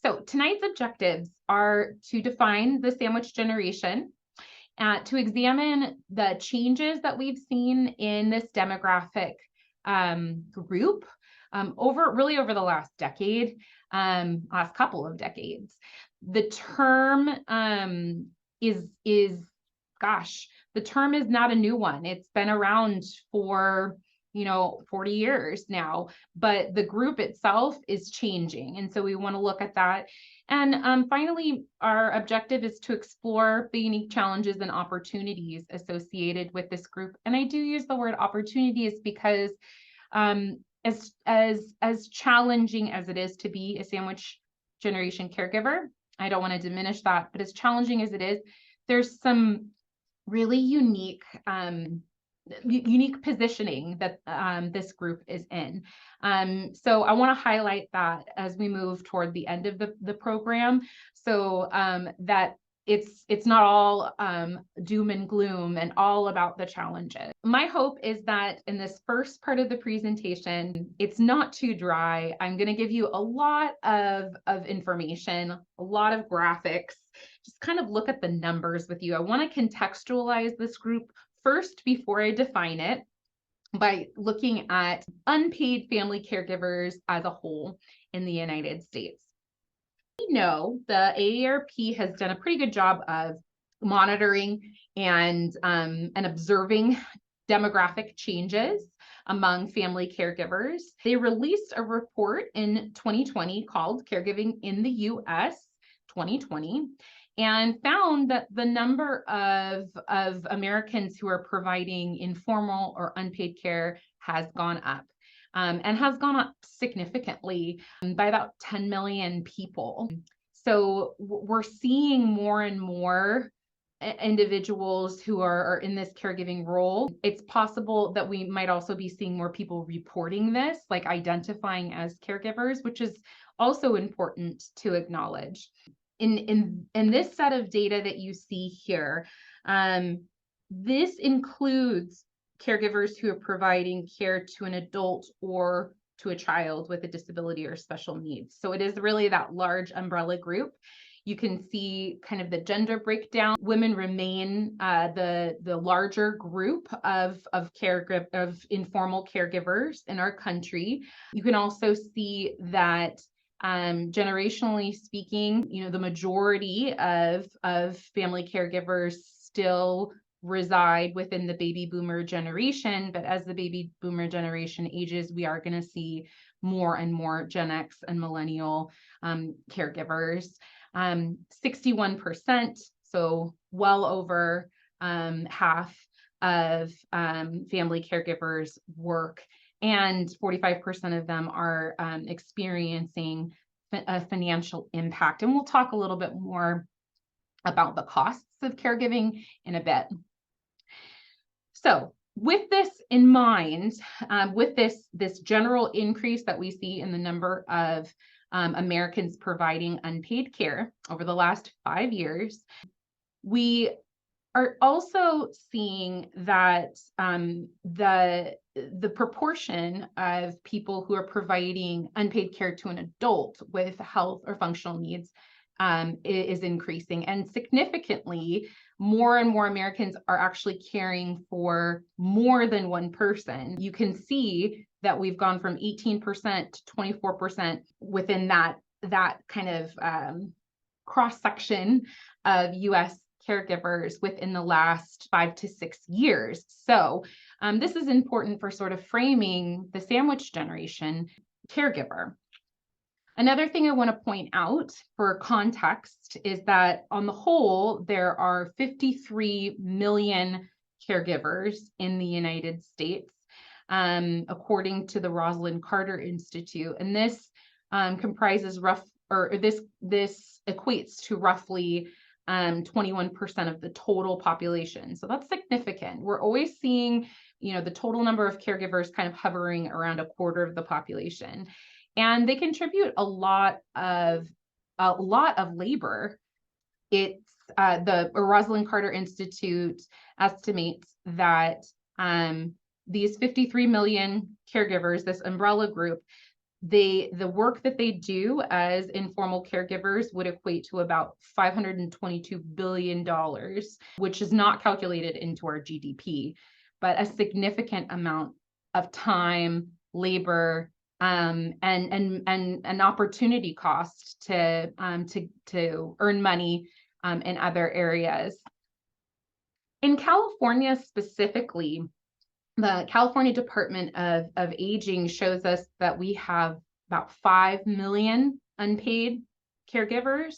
So tonight's objectives are to define the sandwich generation, to examine the changes that we've seen in this demographic group over the last decade, last couple of decades. The term the term is not a new one. It's been around for 40 years now, but the group itself is changing. And so we want to look at that. And finally, our objective is to explore the unique challenges and opportunities associated with this group. And I do use the word opportunities because as challenging as it is to be a sandwich generation caregiver, I don't want to diminish that, but as challenging as it is, there's some really unique positioning that this group is in. So I want to highlight that as we move toward the end of the program, so that it's not all doom and gloom and all about the challenges. My hope is that in this first part of the presentation, it's not too dry. I'm going to give you a lot of information, a lot of graphics, just kind of look at the numbers with you. I want to contextualize this group first before I define it by looking at unpaid family caregivers as a whole in the United States. We know the AARP has done a pretty good job of monitoring and observing demographic changes among family caregivers. They released a report in 2020 called Caregiving in the U.S. 2020. And found that the number of Americans who are providing informal or unpaid care has gone up, and has gone up significantly by about 10 million people. So we're seeing more and more individuals who are in this caregiving role. It's possible that we might also be seeing more people reporting this, like identifying as caregivers, which is also important to acknowledge. In this set of data that you see here, this includes caregivers who are providing care to an adult or to a child with a disability or special needs. So it is really that large umbrella group. You can see kind of the gender breakdown. Women remain the larger group of informal caregivers in our country. You can also see that generationally speaking, the majority of family caregivers still reside within the baby boomer generation, but as the baby boomer generation ages, we are going to see more and more Gen X and millennial caregivers. 61%, so well over half of family caregivers work, and 45% of them are experiencing a financial impact. And we'll talk a little bit more about the costs of caregiving in a bit. So with this in mind, with this general increase that we see in the number of Americans providing unpaid care over the last 5 years, we are also seeing that the proportion of people who are providing unpaid care to an adult with health or functional needs is increasing, and significantly more and more Americans are actually caring for more than one person. You can see that we've gone from 18% to 24% within that kind of cross-section of U.S. caregivers within the last 5 to 6 years. So this is important for sort of framing the sandwich generation caregiver. Another thing I want to point out for context is that on the whole, there are 53 million caregivers in the United States, according to the Rosalind Carter Institute. And this comprises this equates to roughly 21% of the total population. So that's significant. We're always seeing, the total number of caregivers kind of hovering around a quarter of the population. And they contribute a lot of labor. It's the Rosalind Carter Institute estimates that these 53 million caregivers, this umbrella group, the work that they do as informal caregivers would equate to about $522 billion, which is not calculated into our GDP, but a significant amount of time, labor, and an opportunity cost to earn money in other areas. In California specifically, the California Department of Aging shows us that we have about 5 million unpaid caregivers,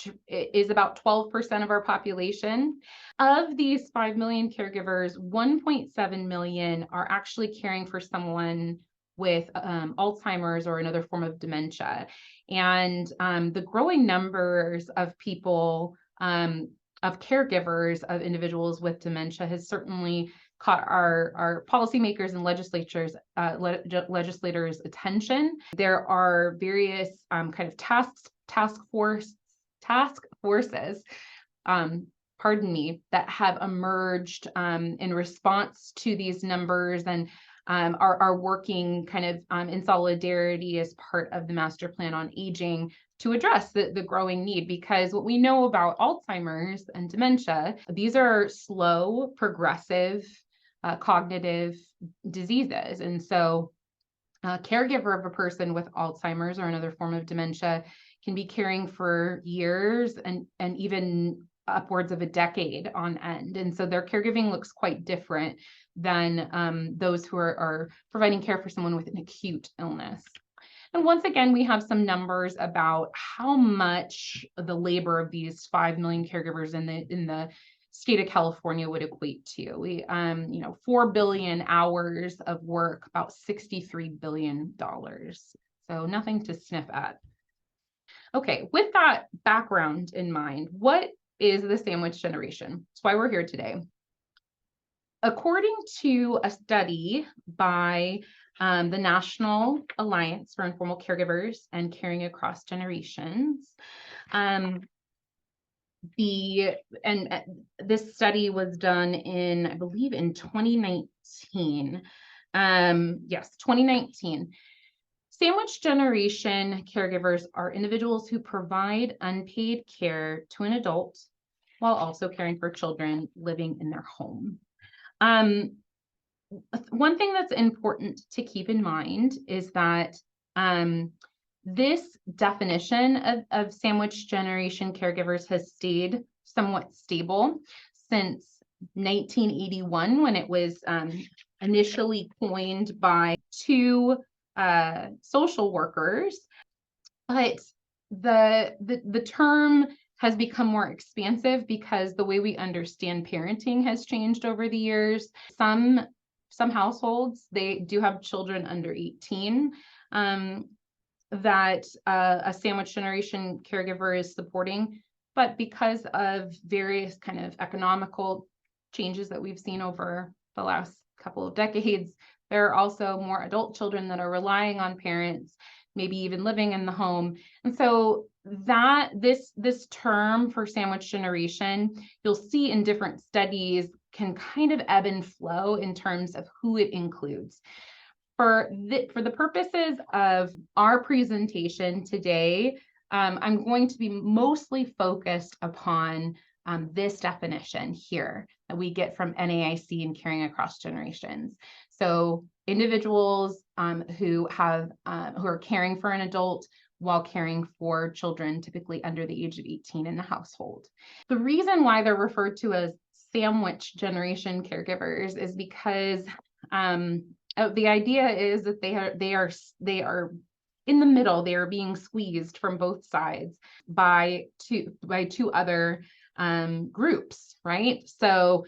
which is about 12% of our population. Of these 5 million caregivers, 1.7 million are actually caring for someone with Alzheimer's or another form of dementia. And the growing numbers of people, of caregivers of individuals with dementia has certainly caught our policymakers and legislators' attention. There are various kind of task forces, that have emerged in response to these numbers, and are working kind of in solidarity as part of the Master Plan on Aging to address the growing need. Because what we know about Alzheimer's and dementia, these are slow, progressive, cognitive diseases. And so a caregiver of a person with Alzheimer's or another form of dementia can be caring for years and even upwards of a decade on end. And so their caregiving looks quite different than those who are providing care for someone with an acute illness. And once again, we have some numbers about how much the labor of these 5 million caregivers in the state of California would equate to. We, 4 billion hours of work, about $63 billion. So nothing to sniff at. Okay, with that background in mind, what is the sandwich generation? That's why we're here today. According to a study by the National Alliance for Informal Caregivers and Caring Across Generations, this study was done in, I believe, in 2019. Yes, 2019. Sandwich generation caregivers are individuals who provide unpaid care to an adult while also caring for children living in their home. One thing that's important to keep in mind is that this definition of sandwich generation caregivers has stayed somewhat stable since 1981, when it was initially coined by two social workers. But the term has become more expansive because the way we understand parenting has changed over the years. Some households, they do have children under 18 that a sandwich generation caregiver is supporting. But because of various kind of economical changes that we've seen over the last couple of decades, there are also more adult children that are relying on parents, maybe even living in the home. And so that this term for sandwich generation, you'll see in different studies, can kind of ebb and flow in terms of who it includes. For the purposes of our presentation today, I'm going to be mostly focused upon this definition here that we get from NAIC and Caring Across Generations. So individuals who are caring for an adult while caring for children typically under the age of 18 in the household. The reason why they're referred to as sandwich generation caregivers is because the idea is that they are in the middle. They are being squeezed from both sides by two other groups, right? So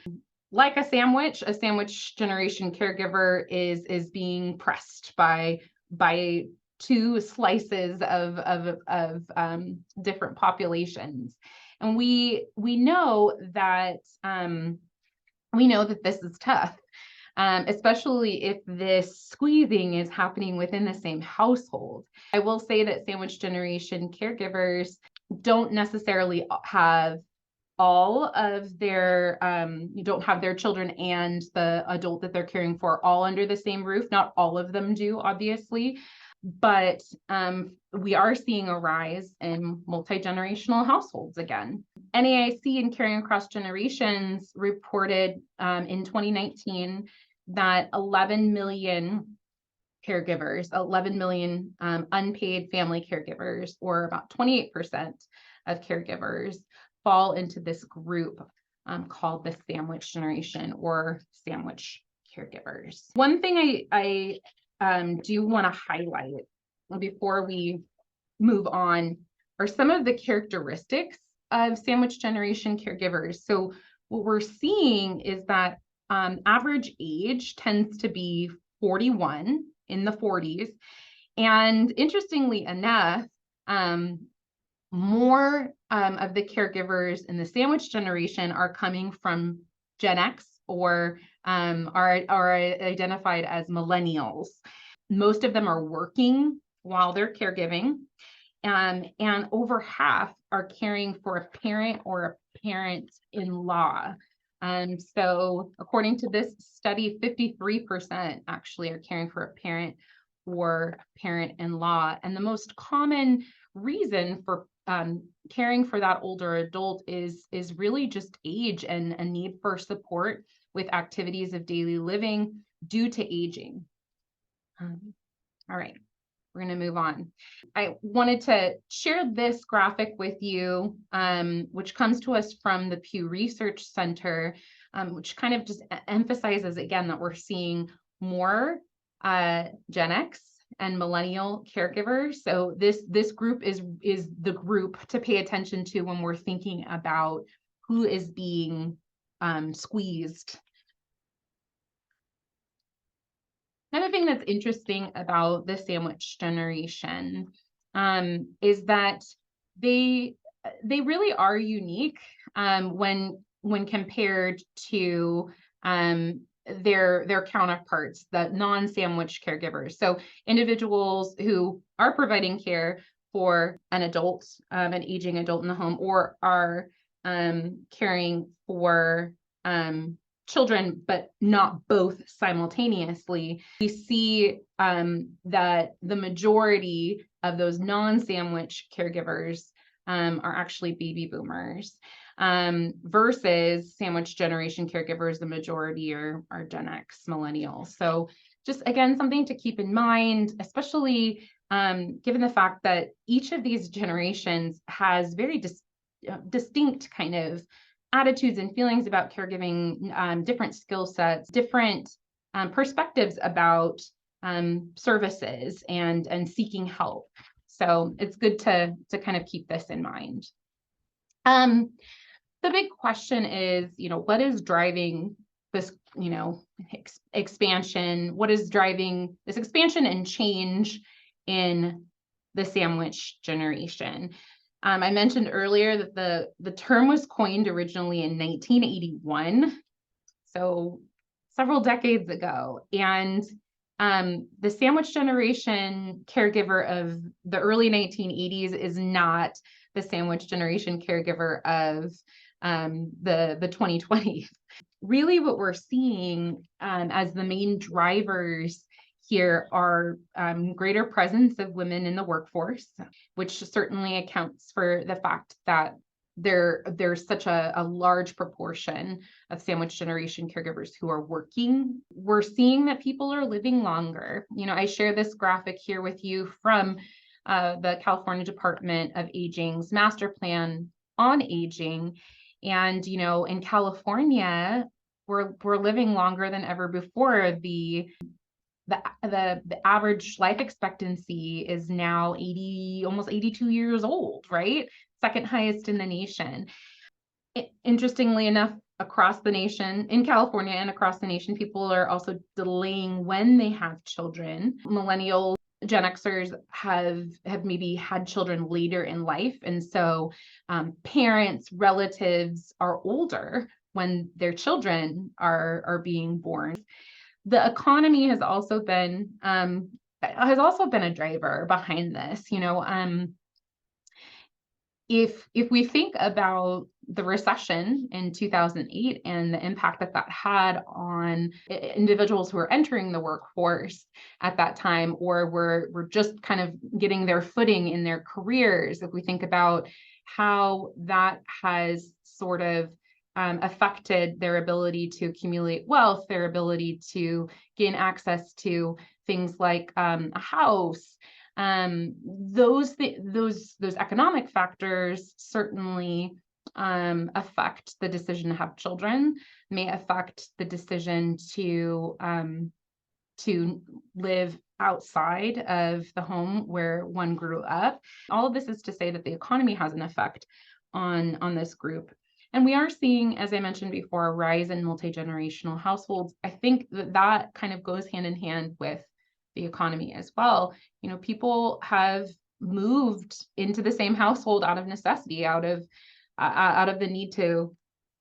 like a sandwich generation caregiver is being pressed by two slices of different populations. And we know that this is tough, especially if this squeezing is happening within the same household. I will say that sandwich generation caregivers don't necessarily have all of their you don't have their children and the adult that they're caring for all under the same roof. Not all of them do, obviously, but we are seeing a rise in multi-generational households again. NAIC and Caring Across Generations reported in 2019 that 11 million caregivers, 11 million unpaid family caregivers, or about 28% of caregivers, fall into this group called the sandwich generation or sandwich caregivers. One thing I do want to highlight before we move on are some of the characteristics of sandwich generation caregivers. So what we're seeing is that average age tends to be 41, in the 40s. And interestingly enough, more of the caregivers in the sandwich generation are coming from Gen X or are identified as millennials. Most of them are working while they're caregiving, and over half are caring for a parent or a parent-in-law. So according to this study, 53% actually are caring for a parent or parent-in-law. And the most common reason for caring for that older adult is really just age and a need for support with activities of daily living due to aging. All right, we're going to move on. I wanted to share this graphic with you, which comes to us from the Pew Research Center, which kind of just emphasizes again that we're seeing more Gen X and millennial caregivers. So this group is the group to pay attention to when we're thinking about who is being squeezed. Another thing that's interesting about the sandwich generation is that they really are unique when compared to their counterparts, the non-sandwich caregivers. So individuals who are providing care for an adult, an aging adult in the home, or are caring for children, but not both simultaneously. We see that the majority of those non-sandwich caregivers are actually baby boomers, versus sandwich generation caregivers, the majority are Gen X millennials. So just again, something to keep in mind, especially given the fact that each of these generations has very distinct kind of attitudes and feelings about caregiving, different skill sets, different perspectives about services and seeking help. So it's good to kind of keep this in mind. The big question is, what is driving this, expansion? What is driving this expansion and change in the sandwich generation? I mentioned earlier that the term was coined originally in 1981, so several decades ago. And the sandwich generation caregiver of the early 1980s is not the sandwich generation caregiver of the 2020s. Really what we're seeing as the main drivers here are greater presence of women in the workforce, which certainly accounts for the fact that there's such a large proportion of sandwich generation caregivers who are working. We're seeing that people are living longer. I share this graphic here with you from the California Department of Aging's Master Plan on Aging. And, in California, we're living longer than ever before. The average life expectancy is now almost 82 years old, right? Second highest in the nation. Interestingly enough, across the nation, in California and across the nation, people are also delaying when they have children. Millennial Gen Xers have maybe had children later in life. And so parents, relatives are older when their children are being born. The economy has also been a driver behind this. if we think about the recession in 2008 and the impact that that had on individuals who are entering the workforce at that time, or were just kind of getting their footing in their careers, if we think about how that has sort of affected their ability to accumulate wealth, their ability to gain access to things like a house, those economic factors certainly affect the decision to have children, may affect the decision to live outside of the home where one grew up. All of this is to say that the economy has an effect on this group. And we are seeing, as I mentioned before, a rise in multi-generational households. I think that kind of goes hand in hand with the economy as well. You know, people have moved into the same household out of necessity, out of the need to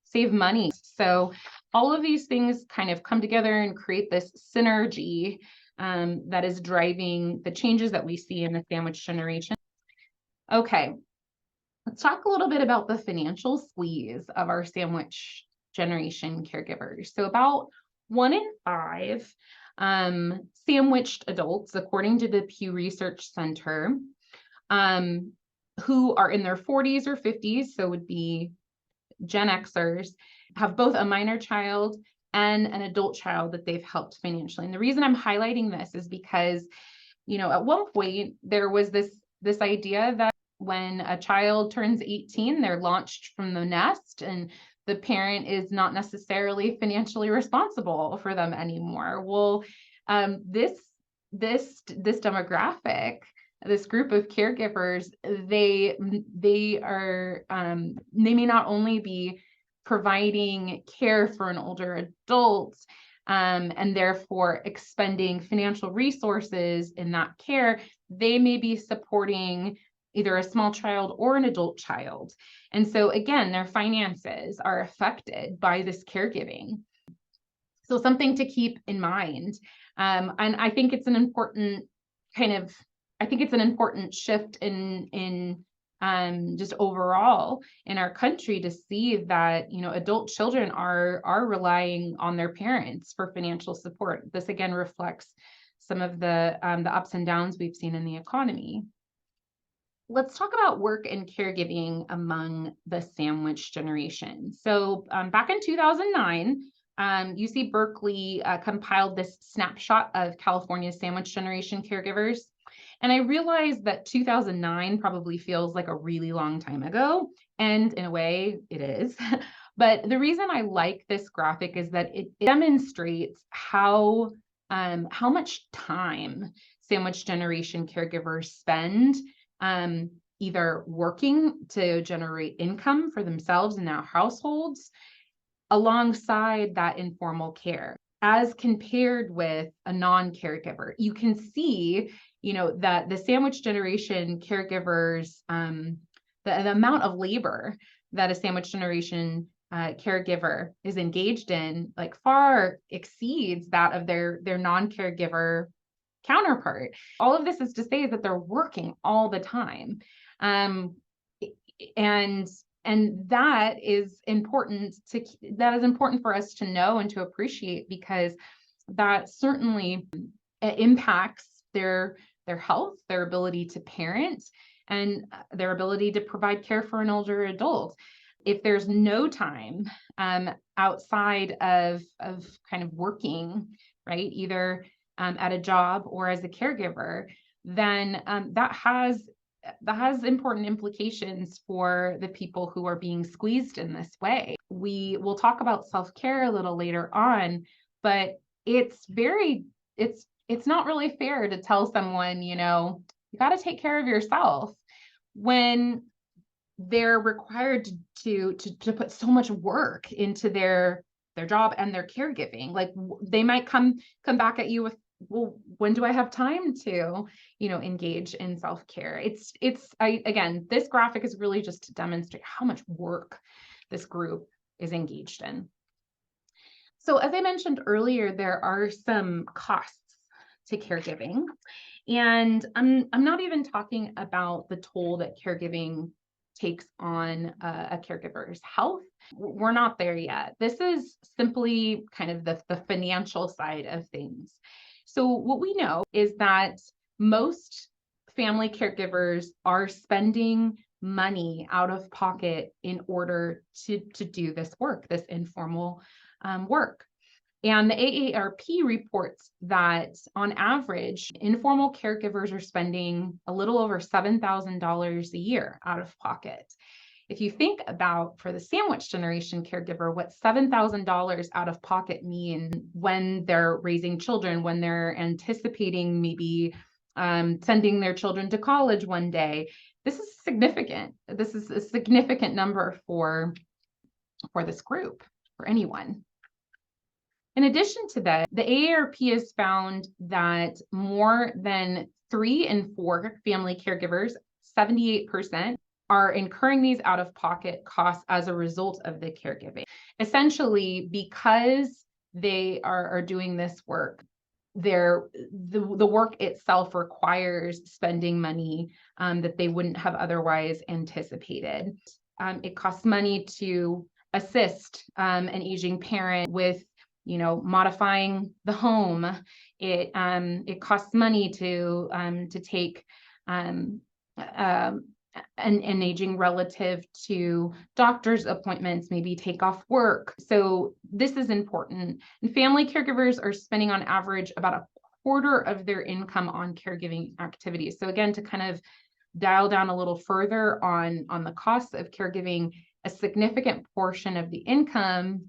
save money. So all of these things kind of come together and create this synergy that is driving the changes that we see in the sandwich generation. Okay, let's talk a little bit about the financial squeeze of our sandwich generation caregivers. So about 1 in 5 sandwiched adults, according to the Pew Research Center, who are in their 40s or 50s, so would be Gen Xers, have both a minor child and an adult child that they've helped financially. And the reason I'm highlighting this is because, you know, at one point there was this idea that when a child turns 18, they're launched from the nest and the parent is not necessarily financially responsible for them anymore. Well, this demographic, this group of caregivers, they may not only be providing care for an older adult and therefore expending financial resources in that care, they may be supporting either a small child or an adult child. And so again, their finances are affected by this caregiving. So something to keep in mind. And I think it's an important shift in just overall in our country to see that, you know, adult children are relying on their parents for financial support. This again reflects some of the ups and downs we've seen in the economy. Let's talk about work and caregiving among the sandwich generation. So back in 2009, UC Berkeley compiled this snapshot of California's sandwich generation caregivers. And I realized that 2009 probably feels like a really long time ago. And in a way, it is. But the reason I like this graphic is that it demonstrates how much time sandwich generation caregivers spend either working to generate income for themselves and their households alongside that informal care, as compared with a non-caregiver. You can see, you know, that the sandwich generation caregivers, the amount of labor that a sandwich generation caregiver is engaged in, like, far exceeds that of their non-caregiver counterpart. All of this is to say is that they're working all the time. And that is important for us to know and to appreciate, because that certainly impacts their health, their ability to parent, and their ability to provide care for an older adult. If there's no time outside of kind of working, right, either at a job or as a caregiver, then that has important implications for the people who are being squeezed in this way. We will talk about self-care a little later on, but it's not really fair to tell someone, you know, you got to take care of yourself, when they're required to put so much work into their job and their caregiving. Like, they might come back at you with, well, when do I have time to, you know, engage in self-care? Again, this graphic is really just to demonstrate how much work this group is engaged in. So as I mentioned earlier, there are some costs to caregiving, and I'm not even talking about the toll that caregiving takes on a caregiver's health. We're not there yet. This is simply kind of the financial side of things. So what we know is that most family caregivers are spending money out of pocket in order to do this work, this informal work. And the AARP reports that on average, informal caregivers are spending a little over $7,000 a year out of pocket. If you think about, for the sandwich generation caregiver, what $7,000 out of pocket mean when they're raising children, when they're anticipating maybe sending their children to college one day, this is significant. This is a significant number for this group, for anyone. In addition to that, the AARP has found that more than 3 in 4 family caregivers, 78%, are incurring these out-of-pocket costs as a result of the caregiving. Essentially, because they are doing this work, the work itself requires spending money that they wouldn't have otherwise anticipated. It costs money to assist an aging parent with modifying the home. It costs money to take an aging relative to doctor's appointments, maybe take off work. So this is important. And family caregivers are spending on average about a quarter of their income on caregiving activities. So again, to kind of dial down a little further on the costs of caregiving, a significant portion of the income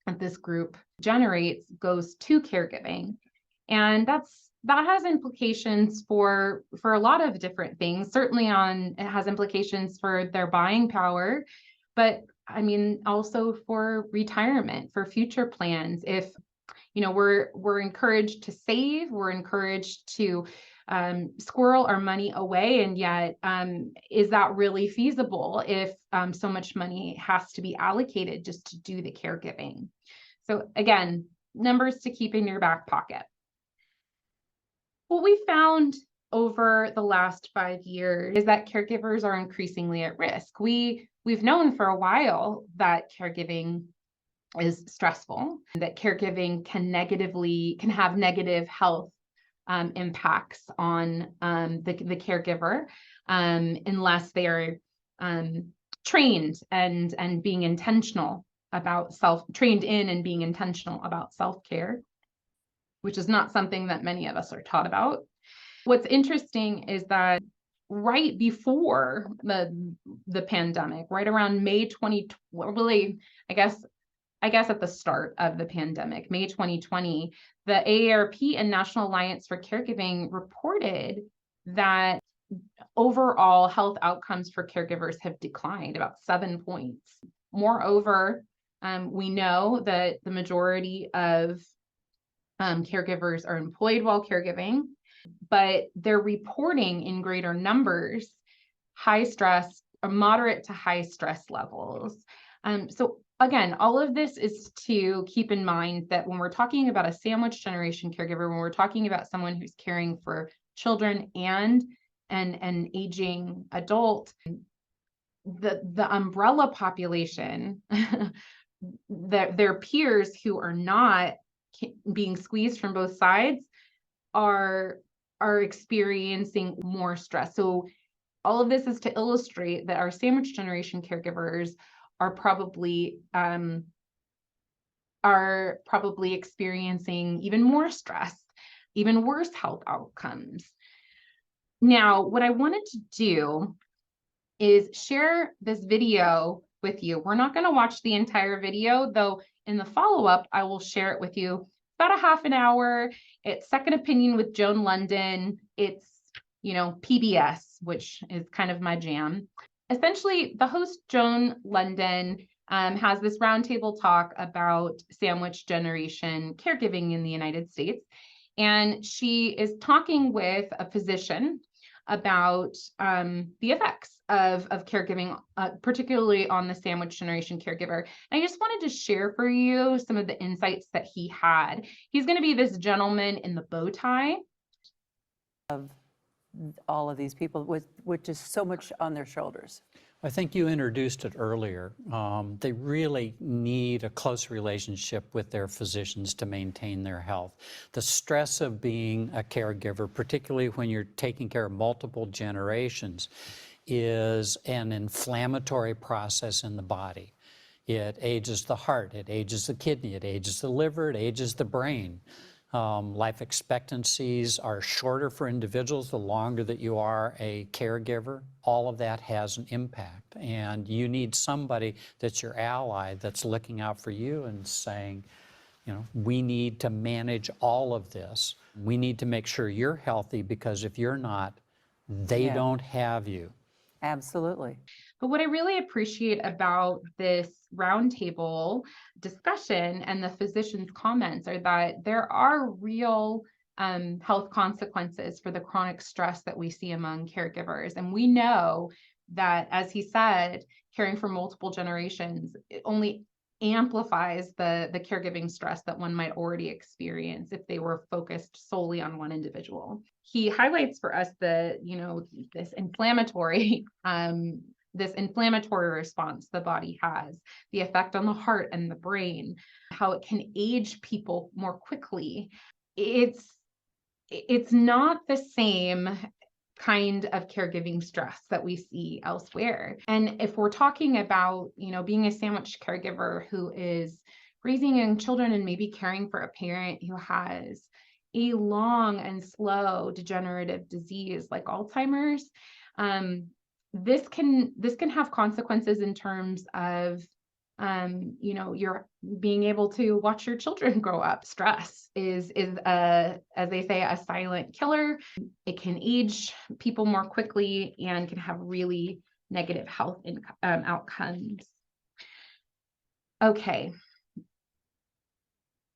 that this group generates goes to caregiving. And that has implications for a lot of different things. Certainly it has implications for their buying power, but I mean, also for retirement, for future plans. If, we're encouraged to save, we're encouraged to squirrel our money away. And yet, is that really feasible if so much money has to be allocated just to do the caregiving? So again, numbers to keep in your back pocket. What we found over the last 5 years is that caregivers are increasingly at risk. We've known for a while that caregiving is stressful, that caregiving can have negative health impacts on the caregiver unless they are trained and being intentional about trained in and being intentional about self-care, which is not something that many of us are taught about. What's interesting is that right before the pandemic, right around May 2020, really, I guess at the start of the pandemic, May 2020, the AARP and National Alliance for Caregiving reported that overall health outcomes for caregivers have declined about 7 points. Moreover, we know that the majority of caregivers are employed while caregiving, but they're reporting in greater numbers high stress or moderate to high stress levels. So again, all of this is to keep in mind that when we're talking about a sandwich generation caregiver, when we're talking about someone who's caring for children and an aging adult, the umbrella population, their peers who are not being squeezed from both sides are experiencing more stress. So all of this is to illustrate that our sandwich generation caregivers are probably experiencing even more stress, even worse health outcomes. Now, what I wanted to do is share this video with you. We're not going to watch the entire video, though in the follow-up, I will share it with you. About a half an hour. It's Second Opinion with Joan London. It's, PBS, which is kind of my jam. Essentially, the host, Joan London, has this roundtable talk about sandwich generation caregiving in the United States. And she is talking with a physician about the effects of caregiving, particularly on the sandwich generation caregiver. And I just wanted to share for you some of the insights that he had. He's going to be this gentleman in the bow tie. Of all of these people with just so much on their shoulders. I think you introduced it earlier. They really need a close relationship with their physicians to maintain their health. The stress of being a caregiver, particularly when you're taking care of multiple generations, is an inflammatory process in the body. It ages the heart, it ages the kidney, it ages the liver, it ages the brain. Life expectancies are shorter for individuals the longer that you are a caregiver. All of that has an impact, and you need somebody that's your ally that's looking out for you and saying, you know, we need to manage all of this. We need to make sure you're healthy, because if you're not, they don't have you. Absolutely. But what I really appreciate about this roundtable discussion and the physicians' comments are that there are real health consequences for the chronic stress that we see among caregivers. And we know that, as he said, caring for multiple generations, it only amplifies the caregiving stress that one might already experience if they were focused solely on one individual. He highlights for us the, this inflammatory response the body has, the effect on the heart and the brain, how it can age people more quickly. It's not the same kind of caregiving stress that we see elsewhere. And if we're talking about, being a sandwich caregiver who is raising young children and maybe caring for a parent who has a long and slow degenerative disease like Alzheimer's, this can have consequences in terms of you're being able to watch your children grow up. Stress is as they say, a silent killer. It can age people more quickly and can have really negative health outcomes. Okay.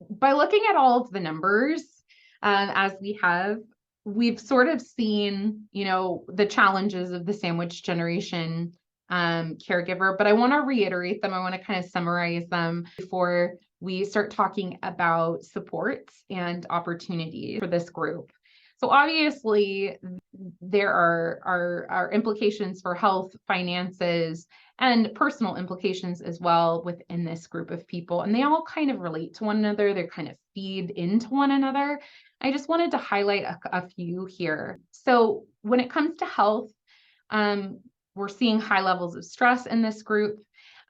By looking at all of the numbers, as we've sort of seen, the challenges of the sandwich generation caregiver, but I want to reiterate them. I want to kind of summarize them before we start talking about supports and opportunities for this group. So obviously, there are implications for health, finances, and personal implications as well within this group of people. And they all kind of relate to one another. They kind of feed into one another. I just wanted to highlight a few here. So when it comes to health, we're seeing high levels of stress in this group.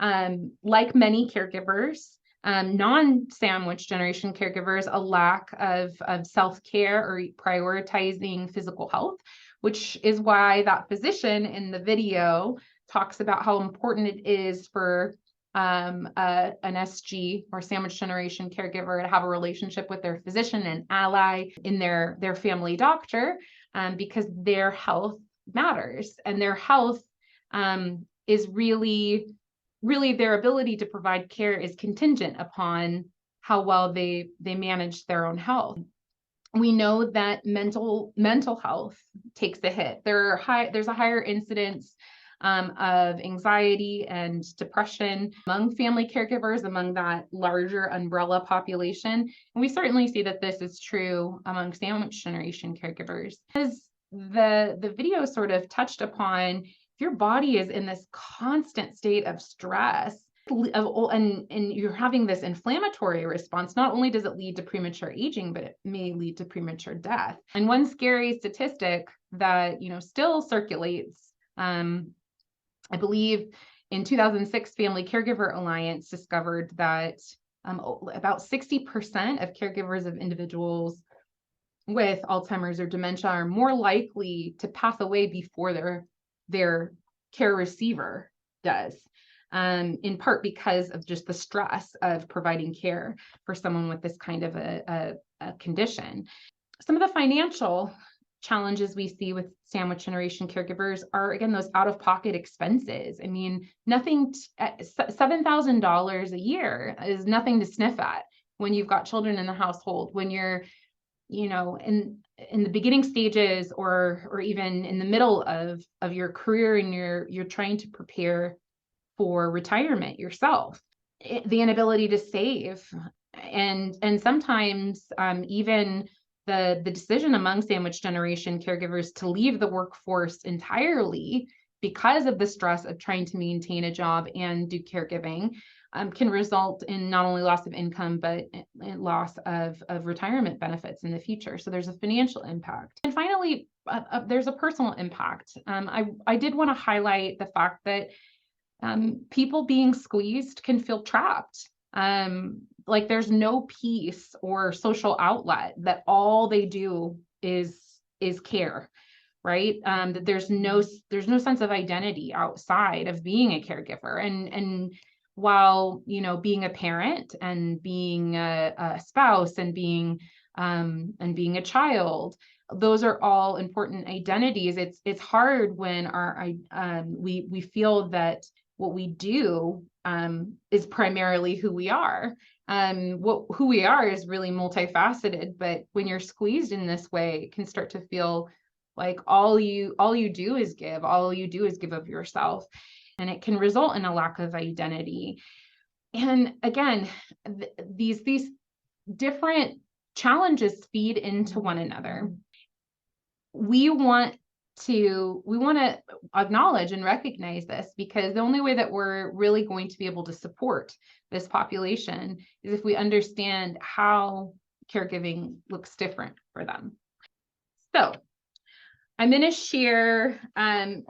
Like many caregivers, non-sandwich generation caregivers, a lack of self-care or prioritizing physical health, which is why that physician in the video talks about how important it is for an SG or sandwich generation caregiver to have a relationship with their physician and ally in their family doctor, because their health matters, and their health is really their ability to provide care is contingent upon how well they manage their own health. We know that mental health takes a hit. There's a higher incidence of anxiety and depression among family caregivers, among that larger umbrella population. And we certainly see that this is true among sandwich generation caregivers. As the video sort of touched upon, if your body is in this constant state of stress, and you're having this inflammatory response, not only does it lead to premature aging, but it may lead to premature death. And one scary statistic that still circulates, I believe in 2006, Family Caregiver Alliance discovered that about 60% of caregivers of individuals with Alzheimer's or dementia are more likely to pass away before their care receiver does, in part because of just the stress of providing care for someone with this kind of a condition. Some of the financial challenges we see with sandwich generation caregivers are, again, those out-of-pocket expenses. I mean, $7,000 a year is nothing to sniff at when you've got children in the household, when you're in the beginning stages or even in the middle of your career, and you're trying to prepare for retirement yourself. The inability to save, and sometimes even the decision among sandwich generation caregivers to leave the workforce entirely because of the stress of trying to maintain a job and do caregiving, can result in not only loss of income, but loss of retirement benefits in the future. So there's a financial impact. And finally, there's a personal impact. I did want to highlight the fact that people being squeezed can feel trapped. Like there's no peace or social outlet, that all they do is care, right? That there's no sense of identity outside of being a caregiver. And while, you know, being a parent and being a spouse and being a child, those are all important identities. It's hard when we feel that what we do is primarily who we are. Who we are is really multifaceted, but when you're squeezed in this way, it can start to feel like all you do is give of yourself, and it can result in a lack of identity. And again, these different challenges feed into one another. We want to acknowledge and recognize this, because the only way that we're really going to be able to support this population is if we understand how caregiving looks different for them. So I'm going to share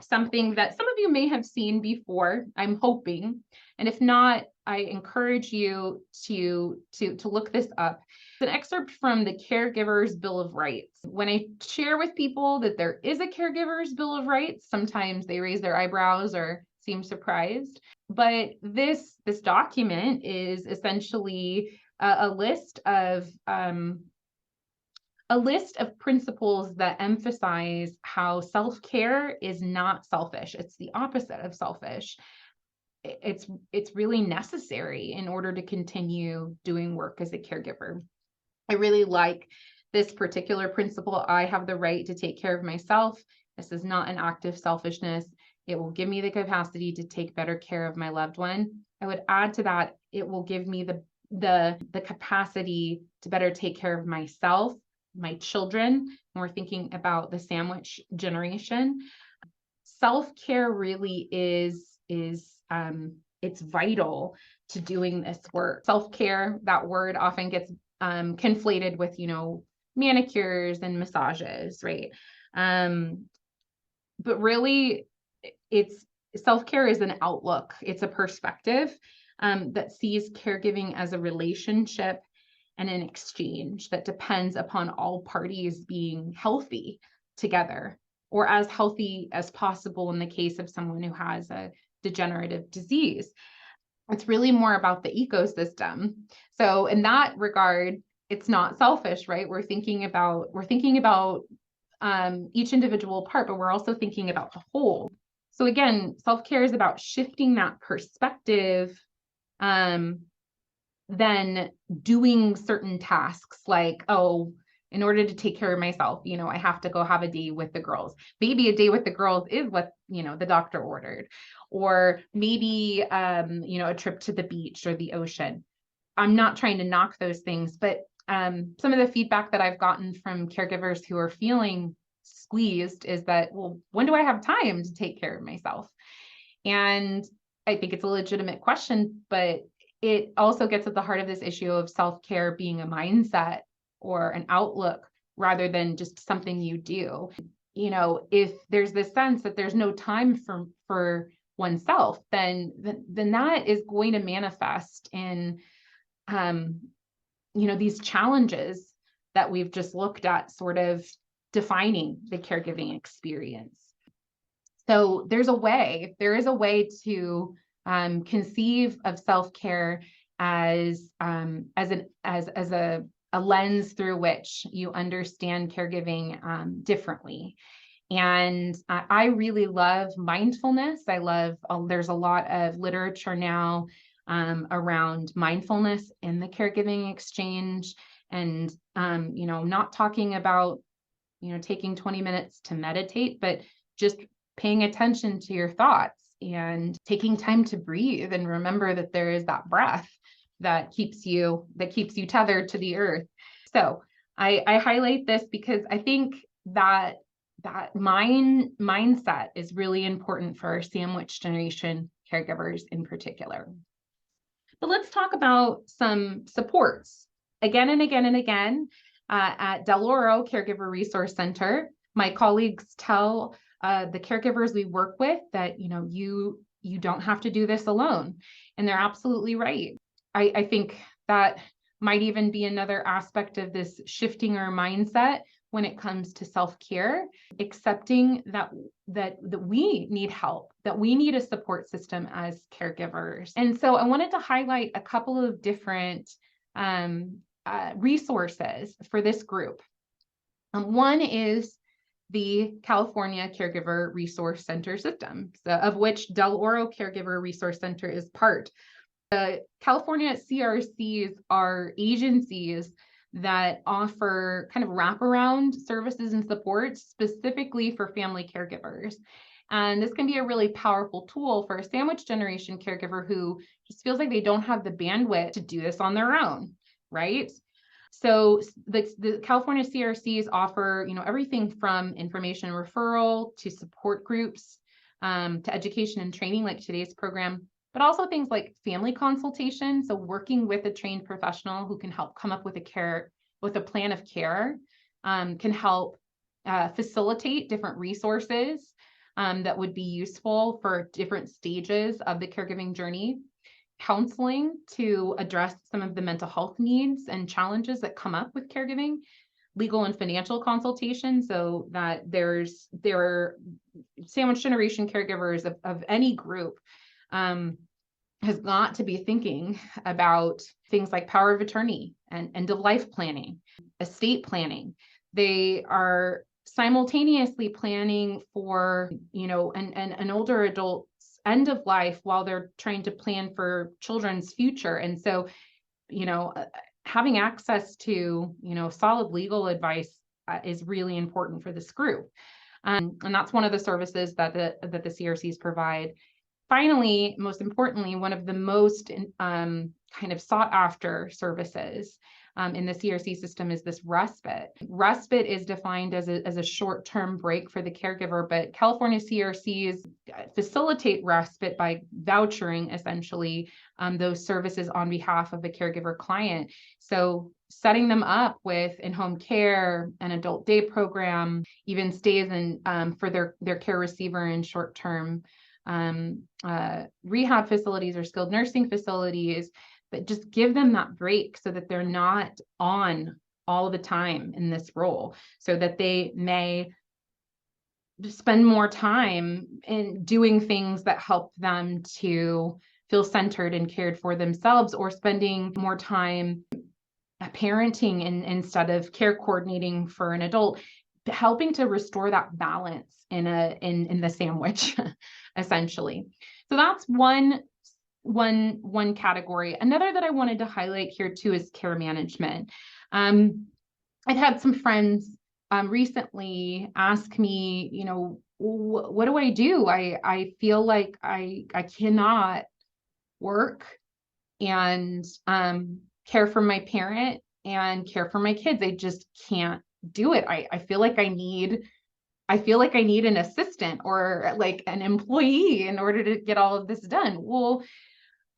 something that some of you may have seen before, I'm hoping. And if not, I encourage you to look this up. It's an excerpt from the Caregivers Bill of Rights. When I share with people that there is a Caregivers Bill of Rights, sometimes they raise their eyebrows or seem surprised. But this document is essentially a list of principles that emphasize how self-care is not selfish. It's the opposite of selfish. It's really necessary in order to continue doing work as a caregiver. I really like this particular principle. I have the right to take care of myself. This is not an act of selfishness. It will give me the capacity to take better care of my loved one. I would add to that, it will give me the capacity to better take care of myself, my children, when we're thinking about the sandwich generation. Self-care really is it's vital to doing this work. Self-care, that word often gets conflated with, you know, manicures and massages, right? But really, self-care is an outlook. It's a perspective that sees caregiving as a relationship and an exchange that depends upon all parties being healthy together, or as healthy as possible in the case of someone who has a degenerative disease. It's really more about the ecosystem. So in that regard, it's not selfish, right? We're thinking about each individual part, but we're also thinking about the whole. So again, self-care is about shifting that perspective, then doing certain tasks like, oh, in order to take care of myself, you know, I have to go have a day with the girls. Maybe a day with the girls is what, you know, the doctor ordered, or maybe, you know, a trip to the beach or the ocean. I'm not trying to knock those things, but some of the feedback that I've gotten from caregivers who are feeling squeezed is that, well, when do I have time to take care of myself? And I think it's a legitimate question, but it also gets at the heart of this issue of self-care being a mindset or an outlook rather than just something you do. You know, if there's this sense that there's no time for oneself, then that is going to manifest in, you know, these challenges that we've just looked at, sort of defining the caregiving experience. So there is a way to conceive of self-care as a lens through which you understand caregiving differently. And I really love mindfulness. There's a lot of literature now around mindfulness in the caregiving exchange, and you know, not talking about, you know, taking 20 minutes to meditate, but just paying attention to your thoughts and taking time to breathe and remember that there is that breath that keeps you tethered to the earth. So I highlight this because I think that mindset is really important for sandwich generation caregivers in particular. But let's talk about some supports. Again and again and again, at Oro Caregiver Resource Center, my colleagues tell the caregivers we work with that, you don't have to do this alone. And they're absolutely right. I think that might even be another aspect of this shifting our mindset when it comes to self-care, accepting that we need help, that we need a support system as caregivers. And so I wanted to highlight a couple of different resources for this group. One is the California Caregiver Resource Center system, of which Oro Caregiver Resource Center is part. The California CRCs are agencies that offer kind of wraparound services and supports specifically for family caregivers. And this can be a really powerful tool for a sandwich generation caregiver who just feels like they don't have the bandwidth to do this on their own, right? So the California CRCs offer, everything from information referral to support groups, to education and training like today's program, but also things like family consultation. So working with a trained professional who can help come up with a plan of care, can help facilitate different resources that would be useful for different stages of the caregiving journey. Counseling to address some of the mental health needs and challenges that come up with caregiving, legal and financial consultation, so that there are sandwich generation caregivers of any group has got to be thinking about things like power of attorney and end of life planning, estate planning. They are simultaneously planning for, an older adult's end of life while they're trying to plan for children's future. And so, having access to, solid legal advice is really important for this group. And that's one of the services that the CRCs provide. Finally, most importantly, one of the most kind of sought after services in the CRC system is this respite. Respite is defined as a short-term break for the caregiver, but California CRCs facilitate respite by vouchering essentially those services on behalf of the caregiver client. So setting them up with in-home care, an adult day program, even stays in for their care receiver in short-term rehab facilities or skilled nursing facilities, but just give them that break so that they're not on all the time in this role, so that they may spend more time in doing things that help them to feel centered and cared for themselves, or spending more time parenting instead of care coordinating for an adult, helping to restore that balance in the sandwich essentially. So that's one category. Another that I wanted to highlight here too is care management. I've had some friends recently ask me, what do I do? I feel like I cannot work and care for my parent and care for my kids. I just can't do it. I feel like I need an assistant or like an employee in order to get all of this done. Well,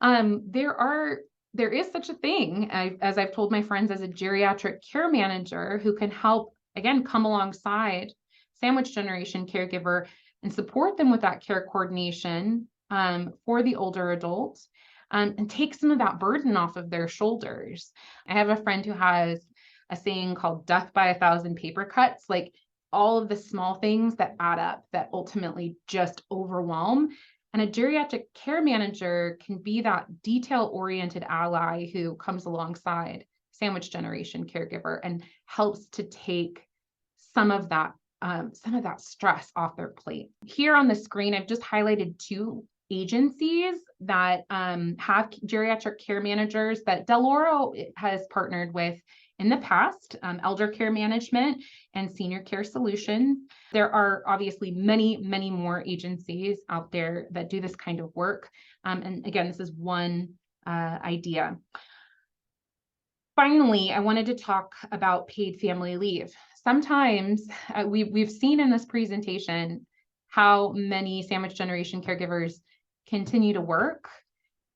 there is such a thing, as I've told my friends, as a geriatric care manager who can help, again, come alongside sandwich generation caregiver and support them with that care coordination for the older adults, and take some of that burden off of their shoulders. I have a friend who has a saying called death by 1,000 paper cuts, like all of the small things that add up that ultimately just overwhelm. And a geriatric care manager can be that detail-oriented ally who comes alongside sandwich generation caregiver and helps to take some of that stress off their plate. Here on the screen, I've just highlighted two agencies that have geriatric care managers that Oro has partnered with in the past, Elder Care Management and Senior Care Solutions. There are obviously many, many more agencies out there that do this kind of work. And again, this is one idea. Finally, I wanted to talk about paid family leave. sometimes we've seen in this presentation how many sandwich generation caregivers continue to work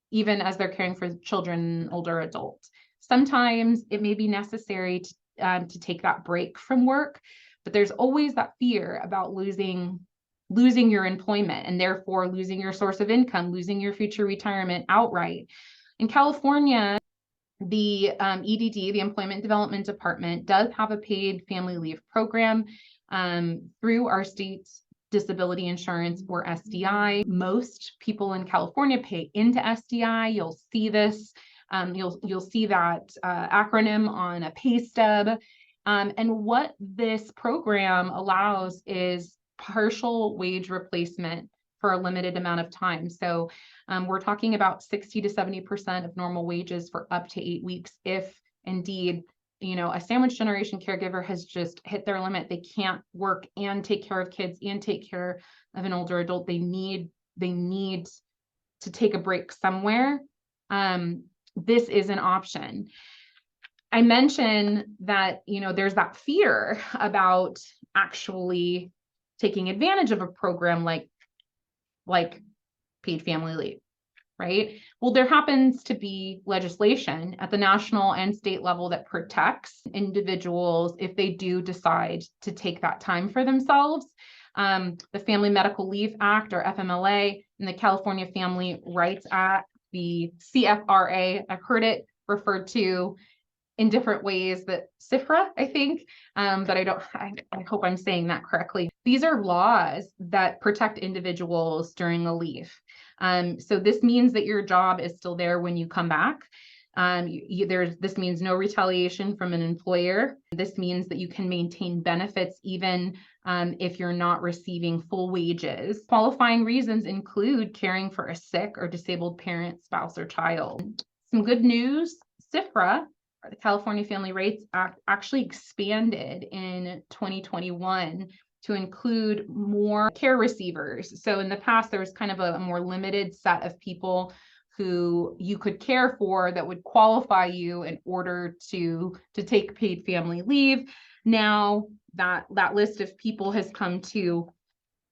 even as they're caring for children and older adults. Sometimes it may be necessary to take that break from work, but there's always that fear about losing your employment and therefore losing your source of income, losing your future retirement outright. In California, the EDD, the Employment Development Department, does have a paid family leave program through our state's disability insurance, or SDI. Most people in California pay into SDI. You'll see this. You'll see that acronym on a pay stub. And what this program allows is partial wage replacement for a limited amount of time. So we're talking about 60 to 70% of normal wages for up to 8 weeks if indeed, a sandwich generation caregiver has just hit their limit. They can't work and take care of kids and take care of an older adult. They need to take a break somewhere. This is an option. I mentioned that, there's that fear about actually taking advantage of a program like paid family leave, right? Well, there happens to be legislation at the national and state level that protects individuals if they do decide to take that time for themselves. The Family Medical Leave Act, or FMLA, and the California Family Rights Act, the CFRA, I've heard it referred to in different ways, but CIFRA, I think, but I hope I'm saying that correctly. These are laws that protect individuals during a leave. So this means that your job is still there when you come back. This means no retaliation from an employer. This means that you can maintain benefits even if you're not receiving full wages. Qualifying reasons include caring for a sick or disabled parent, spouse, or child. Some good news, CIFRA, the California Family Rights Act, actually expanded in 2021 to include more care receivers. So in the past, there was kind of a more limited set of people who you could care for that would qualify you in order to take paid family leave. Now that list of people has come to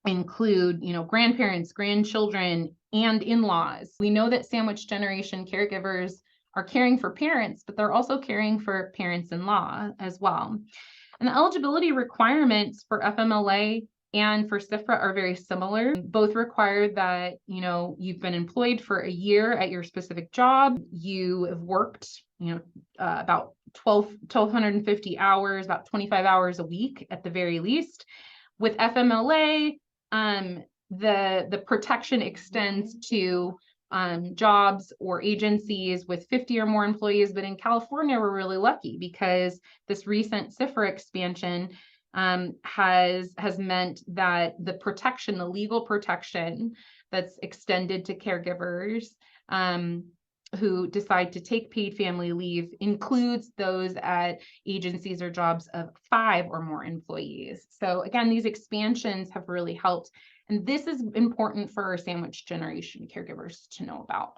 include, grandparents, grandchildren, and in-laws. We know that sandwich generation caregivers are caring for parents, but they're also caring for parents-in-law as well. And the eligibility requirements for FMLA and for CIFRA are very similar. Both require that, you've been employed for a year at your specific job. You have worked, about 1,250 hours, about 25 hours a week at the very least. With FMLA, the protection extends to jobs or agencies with 50 or more employees. But in California, we're really lucky because this recent CIFRA expansion has meant that the legal protection that's extended to caregivers who decide to take paid family leave includes those at agencies or jobs of 5 or more employees. So again, these expansions have really helped. And this is important for our sandwich generation caregivers to know about.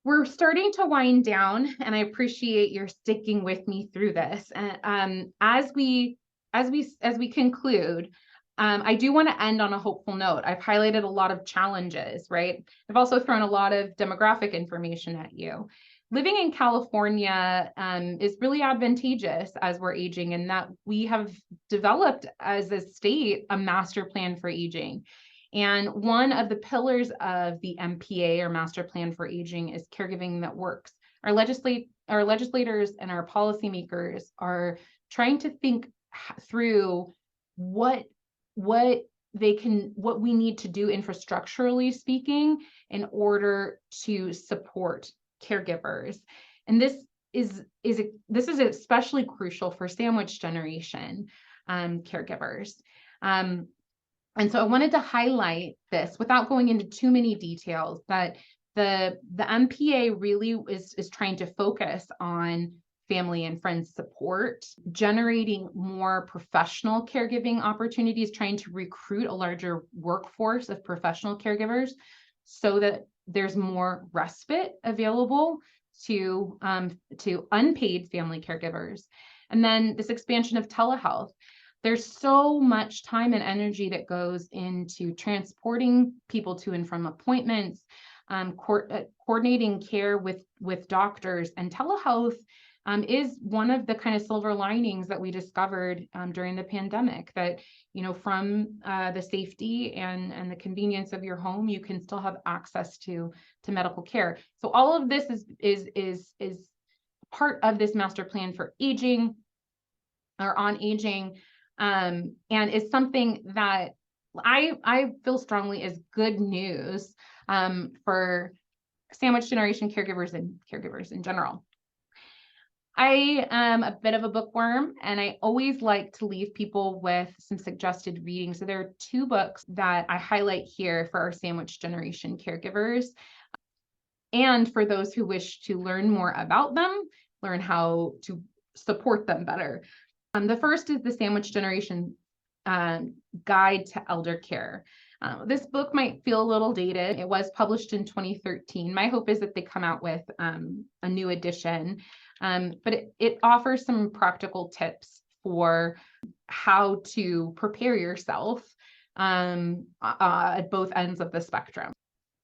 We're starting to wind down, and I appreciate your sticking with me through this. And as we conclude, I do want to end on a hopeful note. I've highlighted a lot of challenges, right? I've also thrown a lot of demographic information at you. Living in California is really advantageous as we're aging, in that we have developed as a state a master plan for aging. And one of the pillars of the MPA, or Master Plan for Aging, is caregiving that works. Our legislators and our policymakers are trying to think through what we need to do infrastructurally speaking in order to support caregivers. And this is especially crucial for sandwich generation caregivers. And so I wanted to highlight this without going into too many details, that the MPA really is trying to focus on family and friends support, generating more professional caregiving opportunities, trying to recruit a larger workforce of professional caregivers so that there's more respite available to unpaid family caregivers. And then this expansion of telehealth. There's so much time and energy that goes into transporting people to and from appointments, coordinating care with doctors, and telehealth is one of the kind of silver linings that we discovered during the pandemic, that, from the safety and the convenience of your home, you can still have access to medical care. So all of this is part of this master plan for aging, or on aging, and is something that I feel strongly is good news for sandwich generation caregivers and caregivers in general. I am a bit of a bookworm, and I always like to leave people with some suggested reading. So there are 2 books that I highlight here for our sandwich generation caregivers, and for those who wish to learn more about them, learn how to support them better. The first is the Sandwich Generation Guide to Elder Care. This book might feel a little dated. It was published in 2013. My hope is that they come out with a new edition, but it offers some practical tips for how to prepare yourself at both ends of the spectrum,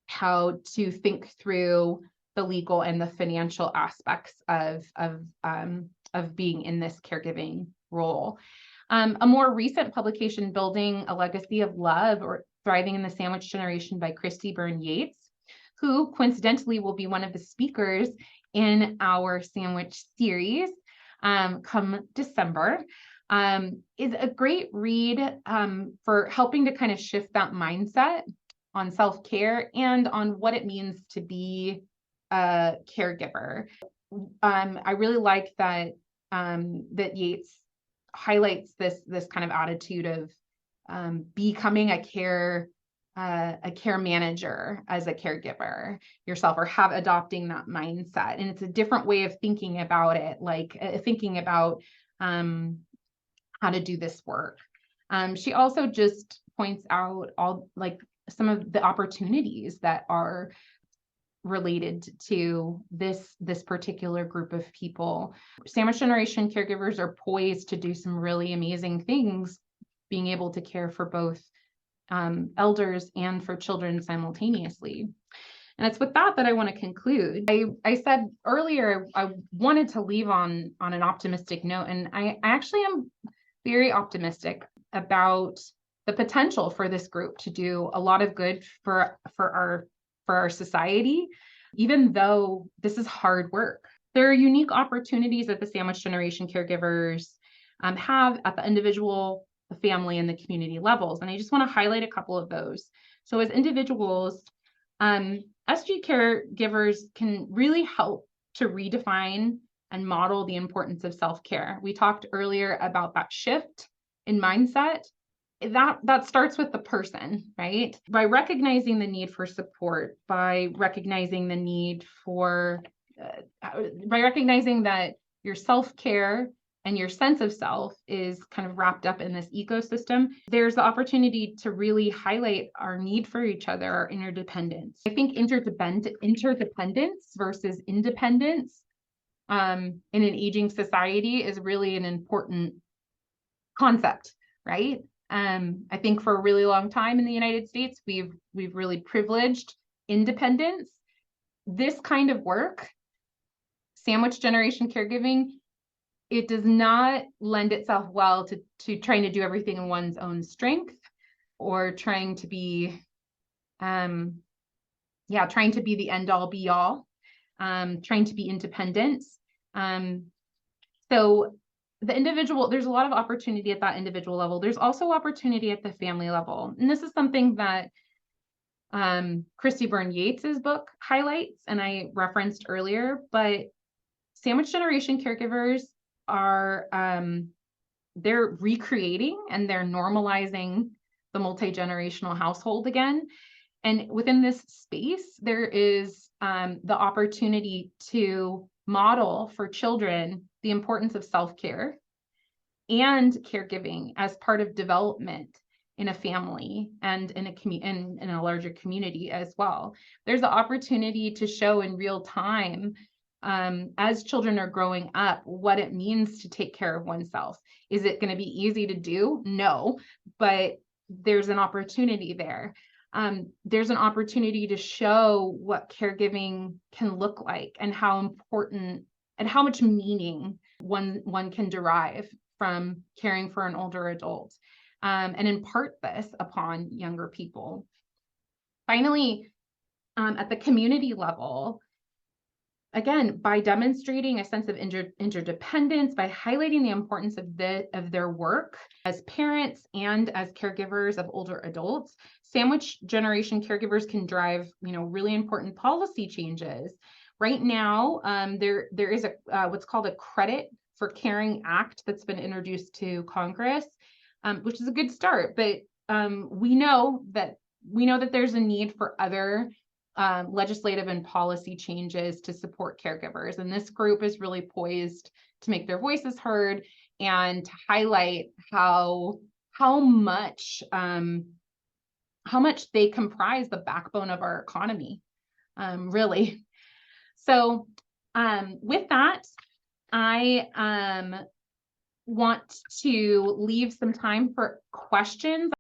how to think through the legal and the financial aspects of being in this caregiving role. A more recent publication, Building a Legacy of Love, or Thriving in the Sandwich Generation, by Christy Byrne Yates, who coincidentally will be one of the speakers in our sandwich series come December, is a great read for helping to kind of shift that mindset on self-care and on what it means to be a caregiver. I really like that Yates highlights this kind of attitude of becoming a care manager as a caregiver yourself, or adopting that mindset. And it's a different way of thinking about it, like thinking about how to do this work. She also just points out some of the opportunities that are related to this particular group of people. Sandwich generation caregivers are poised to do some really amazing things, being able to care for both elders and for children simultaneously. And it's with that I want to conclude. I said earlier I wanted to leave on an optimistic note, and I actually am very optimistic about the potential for this group to do a lot of good for our society, even though this is hard work. There are unique opportunities that the sandwich generation caregivers have at the individual, the family, and the community levels. And I just want to highlight a couple of those. So as individuals, SG caregivers can really help to redefine and model the importance of self-care. We talked earlier about that shift in mindset. That starts with the person, right? By recognizing the need for support, by recognizing the need for, by recognizing that your self-care and your sense of self is kind of wrapped up in this ecosystem, there's the opportunity to really highlight our need for each other, our interdependence. I think interdependence versus independence in an aging society is really an important concept, right? I think for a really long time in the United States, we've really privileged independence. This kind of work, sandwich generation caregiving, it does not lend itself well to trying to do everything in one's own strength, or trying to be the end all be all, trying to be independent. So the individual, there's a lot of opportunity at that individual level. There's also opportunity at the family level. And this is something that Christy Byrne Yates's book highlights, and I referenced earlier, but sandwich generation caregivers are, they're recreating and they're normalizing the multi-generational household again. And within this space, there is the opportunity to model for children the importance of self-care and caregiving as part of development in a family and in a larger community as well. There's the opportunity to show in real time as children are growing up, what it means to take care of oneself. Is it going to be easy to do? No, but there's an opportunity there. There's an opportunity to show what caregiving can look like and how important and how much meaning one can derive from caring for an older adult, and impart this upon younger people. Finally, at the community level, again, by demonstrating a sense of interdependence, by highlighting the importance of their work as parents and as caregivers of older adults, sandwich generation caregivers can drive, really important policy changes. Right now, there is a what's called a Credit for Caring Act that's been introduced to Congress, which is a good start. But we know that there's a need for other legislative and policy changes to support caregivers. And this group is really poised to make their voices heard and to highlight how much they comprise the backbone of our economy, really. So with that, I want to leave some time for questions.